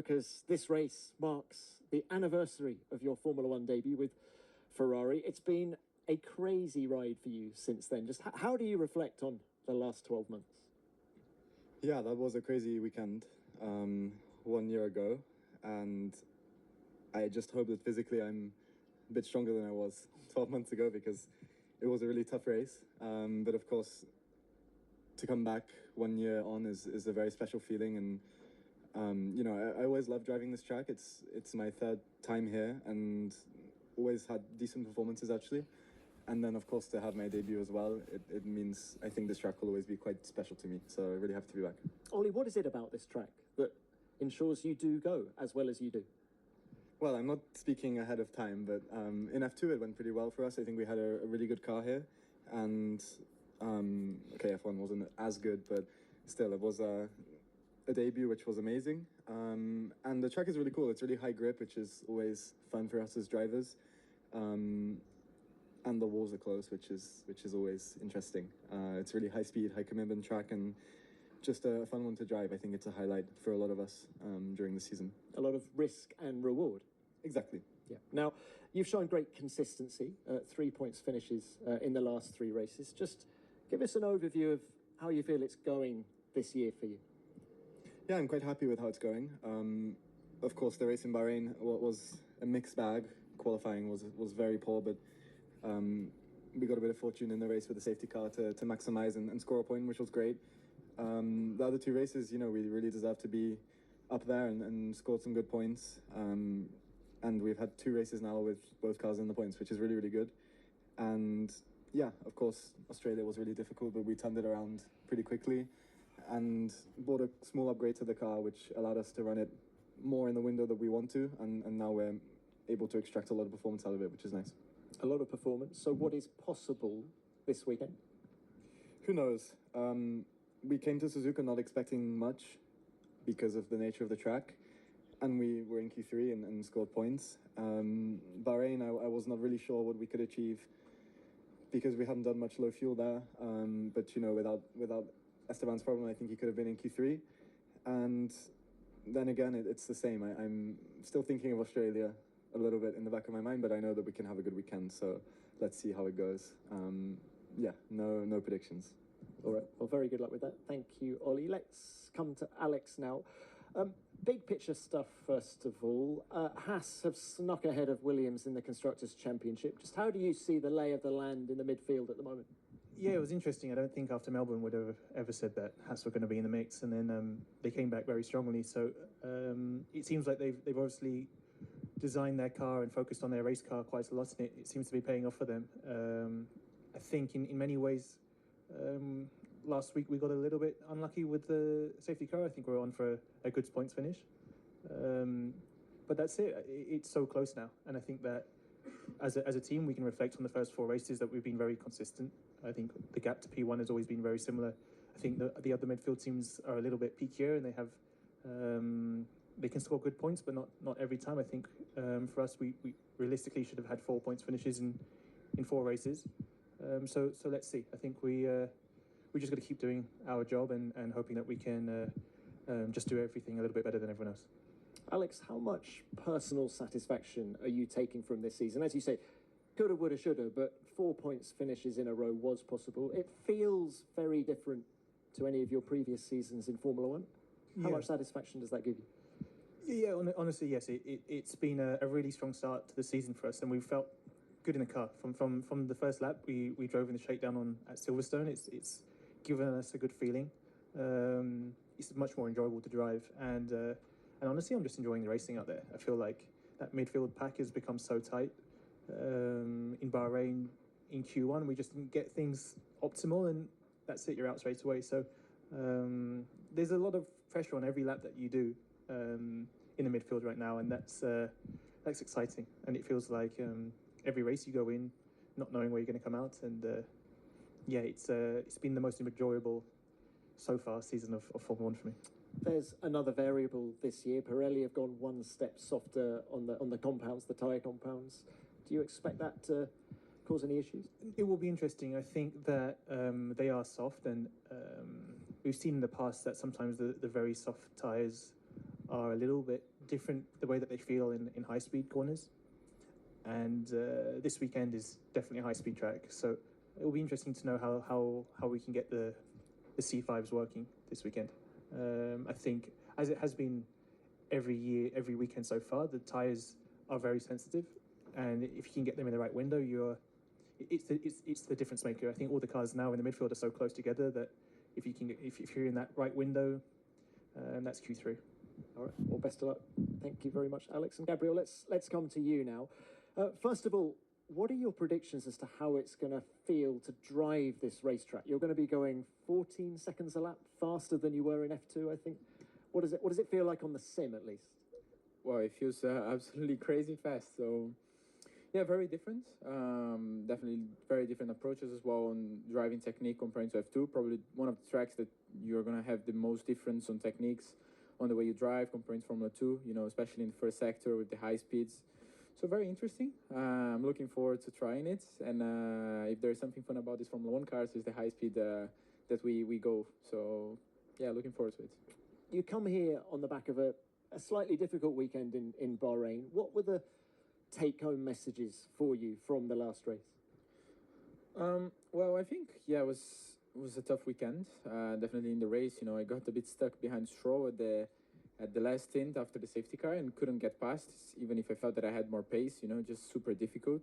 because this race marks the anniversary of your Formula One debut with Ferrari. It's been a crazy ride for you since then. Just how do you reflect on the last 12 months? Yeah, that was a crazy weekend 1 year ago, and I just hope that physically I'm a bit stronger than I was 12 months ago, because it was a really tough race. But of course, to come back 1 year on is a very special feeling. And you know, I always love driving this track. It's my third time here, and always had decent performances actually. And then of course to have my debut as well, it means I think this track will always be quite special to me. So really happy to be back. Ollie, what is it about this track that ensures you do go as well as you do? Well, I'm not speaking ahead of time, but in F2 it went pretty well for us. I think we had a really good car here, and okay, F1 wasn't as good, but still it was a debut which was amazing. And the track is really cool. It's really high grip, which is always fun for us as drivers. And the walls are close, which is always interesting. It's really high speed, high commitment track, and just a fun one to drive. I think it's a highlight for a lot of us during the season. A lot of risk and reward. Exactly. Yeah. Now, you've shown great consistency, 3 points finishes in the last 3 races. Just give us an overview of how you feel it's going this year for you. Yeah, I'm quite happy with how it's going. Of course, the race in Bahrain was a mixed bag. Qualifying was very poor, but we got a bit of fortune in the race with the safety car to maximize and score a point, which was great. The other 2 races, you know, we really deserve to be up there and scored some good points. And we've had 2 races now with both cars in the points, which is really, really good. And yeah, of course, Australia was really difficult, but we turned it around pretty quickly and bought a small upgrade to the car, which allowed us to run it more in the window that we want to. And now we're able to extract a lot of performance out of it, which is nice. A lot of performance. So what is possible this weekend? Who knows? We came to Suzuka not expecting much because of the nature of the track, and we were in Q3 and scored points. Bahrain, I was not really sure what we could achieve because we hadn't done much low fuel there. But you know, without Esteban's problem, I think he could have been in Q3. And then again, it's the same. I'm still thinking of Australia a little bit in the back of my mind, but I know that we can have a good weekend. So let's see how it goes. Yeah, no predictions. All right. Well, very good luck with that. Thank you, Ollie. Let's come to Alex now. Big picture stuff, first of all. Haas have snuck ahead of Williams in the Constructors' Championship. Just how do you see the lay of the land in the midfield at the moment? Yeah, it was interesting. I don't think after Melbourne would have ever said that Haas were going to be in the mix, and then they came back very strongly. So it seems like they've obviously designed their car and focused on their race car quite a lot, and it seems to be paying off for them. I think in many ways, last week we got a little bit unlucky with the safety car. I think we're on for a good points finish. But that's it. It's so close now. And I think that as a team, we can reflect on the first 4 races that we've been very consistent. I think the gap to P1 has always been very similar. I think the other midfield teams are a little bit peakier, and they have they can score good points, but not every time. I think for us, we realistically should have had 4 points finishes in 4 races. So let's see. I think we just got to keep doing our job and hoping that we can just do everything a little bit better than everyone else. Alex, how much personal satisfaction are you taking from this season? As you say, coulda, woulda, shoulda, but 4 points finishes in a row was possible. It feels very different to any of your previous seasons in Formula One. How much satisfaction does that give you? Yeah, honestly, yes. It's been a really strong start to the season for us, and we felt good in the car. From the first lap, we drove in the shakedown at Silverstone. It's given us a good feeling. It's much more enjoyable to drive, and honestly, I'm just enjoying the racing out there. I feel like that midfield pack has become so tight. In Bahrain, in Q1, we just didn't get things optimal, and that's it, you're out straight away. So there's a lot of pressure on every lap that you do in the midfield right now, and that's exciting. And it feels like every race you go in, not knowing where you're going to come out, and yeah, it's been the most enjoyable so far season of Formula One for me. There's another variable this year. Pirelli have gone one step softer on the compounds, the tyre compounds. Do you expect that to cause any issues? It will be interesting. I think that they are soft, and we've seen in the past that sometimes the very soft tyres are a little bit different the way that they feel in high-speed corners. And this weekend is definitely a high-speed track, so it will be interesting to know how we can get the C5s working this weekend. I think, as it has been every year, every weekend so far, the tyres are very sensitive, and if you can get them in the right window, it's the difference maker. I think all the cars now in the midfield are so close together that if you're in that right window, that's Q3. All right. Well, best of luck. Thank you very much, Alex and Gabriel. Let's come to you now. First of all, what are your predictions as to how it's going to feel to drive this racetrack? You're going to be going 14 seconds a lap faster than you were in F2, I think. What does it feel like on the sim, at least? Well, it feels absolutely crazy fast. So, yeah, very different. Definitely very different approaches as well on driving technique compared to F2. Probably one of the tracks that you're going to have the most difference on techniques on the way you drive compared to Formula 2, you know, especially in the first sector with the high speeds. So very interesting. I'm looking forward to trying it. And if there's something fun about these Formula 1 cars, is the high speed that we go. So, yeah, looking forward to it. You come here on the back of a slightly difficult weekend in Bahrain. What were the take-home messages for you from the last race? Well, I think, yeah, it was a tough weekend. Definitely in the race, you know, I got a bit stuck behind Stroll at the last stint after the safety car and couldn't get past, even if I felt that I had more pace, you know, just super difficult.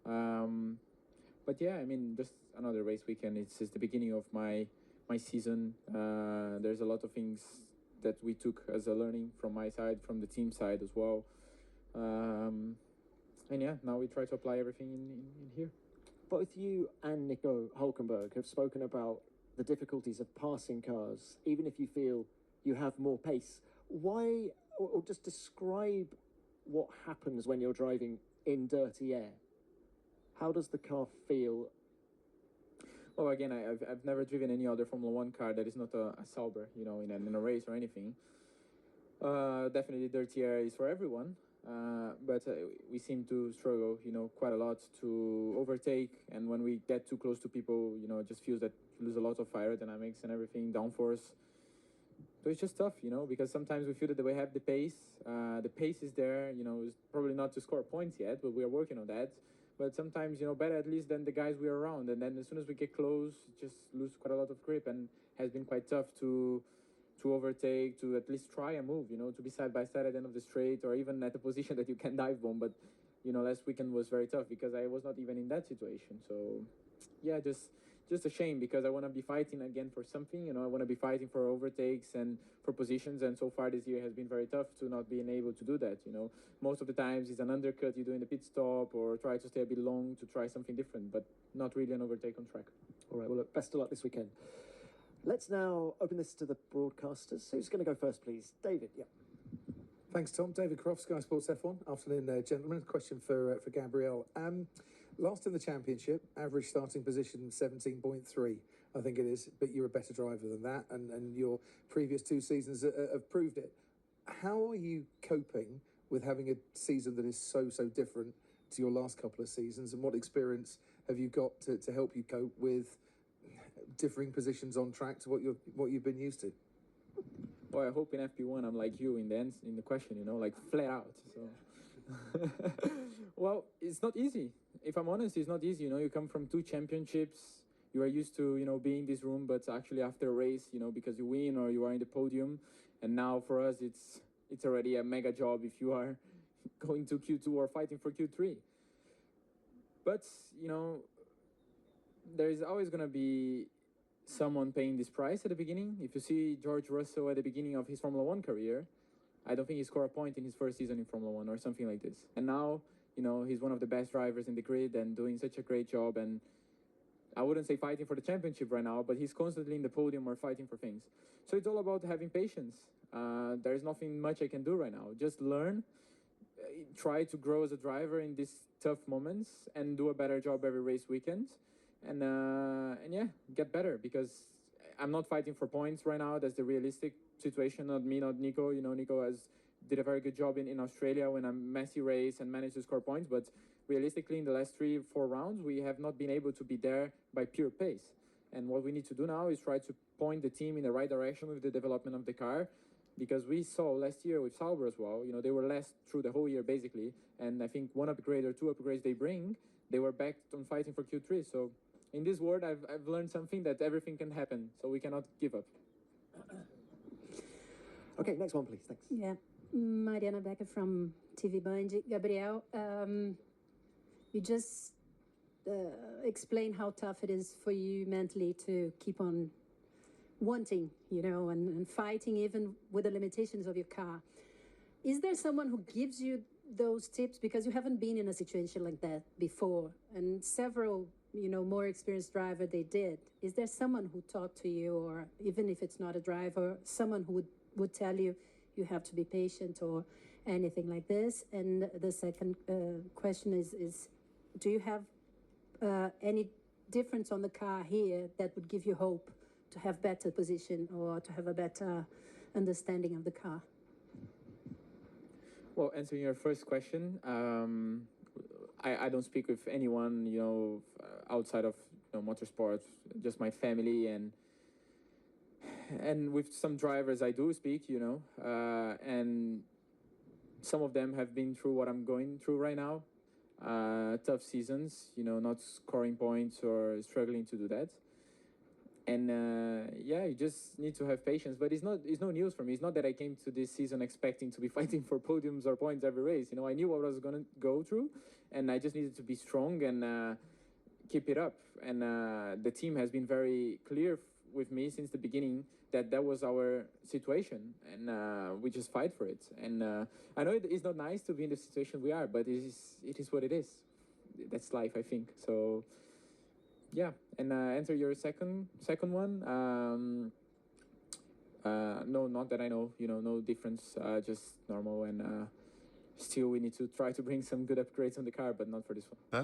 But yeah, I mean, just another race weekend. It's just the beginning of my season. There's a lot of things that we took as a learning from my side, from the team side as well. And yeah, now we try to apply everything in here. Both you and Nico Hulkenberg have spoken about the difficulties of passing cars, even if you feel you have more pace. Why, or just describe what happens when you're driving in dirty air. How does the car feel? Well, again, I've never driven any other Formula 1 car that is not a Sauber, you know, in a race or anything. Definitely dirty air is for everyone. But we seem to struggle, you know, quite a lot to overtake. And when we get too close to people, you know, it just feels that you lose a lot of aerodynamics and everything, downforce. So it's just tough, you know, because sometimes we feel that we have the pace is there, you know, it's probably not to score points yet, but we are working on that. But sometimes, you know, better at least than the guys we are around. And then as soon as we get close, just lose quite a lot of grip, and has been quite tough to overtake, to at least try and move, you know, to be side by side at the end of the straight, or even at a position that you can dive bomb. But, you know, last weekend was very tough because I was not even in that situation. So, yeah, just a shame, because I want to be fighting again for something, you know, I want to be fighting for overtakes and for positions. And so far this year has been very tough to not being able to do that, you know. Most of the times it's an undercut you do in the pit stop, or try to stay a bit long to try something different, but not really an overtake on track. All right, well, look, best of luck this weekend. Let's now open this to the broadcasters. Who's going to go first, please? David, yeah. Thanks, Tom. David Croft, Sky Sports F1. Afternoon, gentlemen. Question for Gabriel. Last in the championship, average starting position 17.3, I think it is, but you're a better driver than that, and your previous two seasons have proved it. How are you coping with having a season that is so different to your last couple of seasons, and what experience have you got to help you cope with differing positions on track to what you've been used to? Well, I hope in FP1 I'm like you in the question, you know, like flat out. So, well, it's not easy. If I'm honest, it's not easy. You know, you come from 2 championships. You are used to, you know, being in this room, but actually after a race, you know, because you win or you are in the podium, and now for us it's already a mega job if you are going to Q2 or fighting for Q3. But, you know, there is always going to be someone paying this price at the beginning. If you see George Russell at the beginning of his Formula 1 career, I don't think he scored a point in his first season in Formula 1 or something like this. And now, you know, he's one of the best drivers in the grid and doing such a great job. And I wouldn't say fighting for the championship right now, but he's constantly in the podium or fighting for things. So it's all about having patience. There's nothing much I can do right now. Just learn, try to grow as a driver in these tough moments, and do a better job every race weekend. And yeah, get better, because I'm not fighting for points right now. That's the realistic situation, not me, not Nico. You know, Nico did a very good job in Australia when a messy race and managed to score points. But realistically, in the last 3-4 rounds, we have not been able to be there by pure pace. And what we need to do now is try to point the team in the right direction with the development of the car. because we saw last year with Sauber as well, they were last through the whole year basically, and I think one upgrade or two upgrades they were back on fighting for Q3. So in this world, I've learned something, that everything can happen, so we cannot give up. Okay, next one, please. Thanks. Yeah, Mariana Becker from TV Band. Gabriel, you just explained how tough it is for you mentally to keep on wanting, and fighting even with the limitations of your car. Is there someone who gives you those tips? Because you haven't been in a situation like that before, and several, more experienced driver, they did. Is there someone who talked to you, or even if it's not a driver, someone who would tell you you have to be patient or anything like this? And the second question is do you have any difference on the car here that would give you hope to have better position or to have a better understanding of the car? Well, answering your first question, I don't speak with anyone, outside of motorsport, just my family, and with some drivers I do speak, and some of them have been through what I'm going through right now. Tough seasons, not scoring points or struggling to do that. And you just need to have patience. But it's no news for me. It's not that I came to this season expecting to be fighting for podiums or points every race. I knew what I was going to go through, and I just needed to be strong and keep it up. And the team has been very clear with me since the beginning that was our situation, and we just fight for it. And I know it's not nice to be in the situation we are, but it is what it is. That's life, I think. So. Yeah, and answer your second one. No, not that I know. No difference. Just normal, and still we need to try to bring some good upgrades on the car, but not for this one.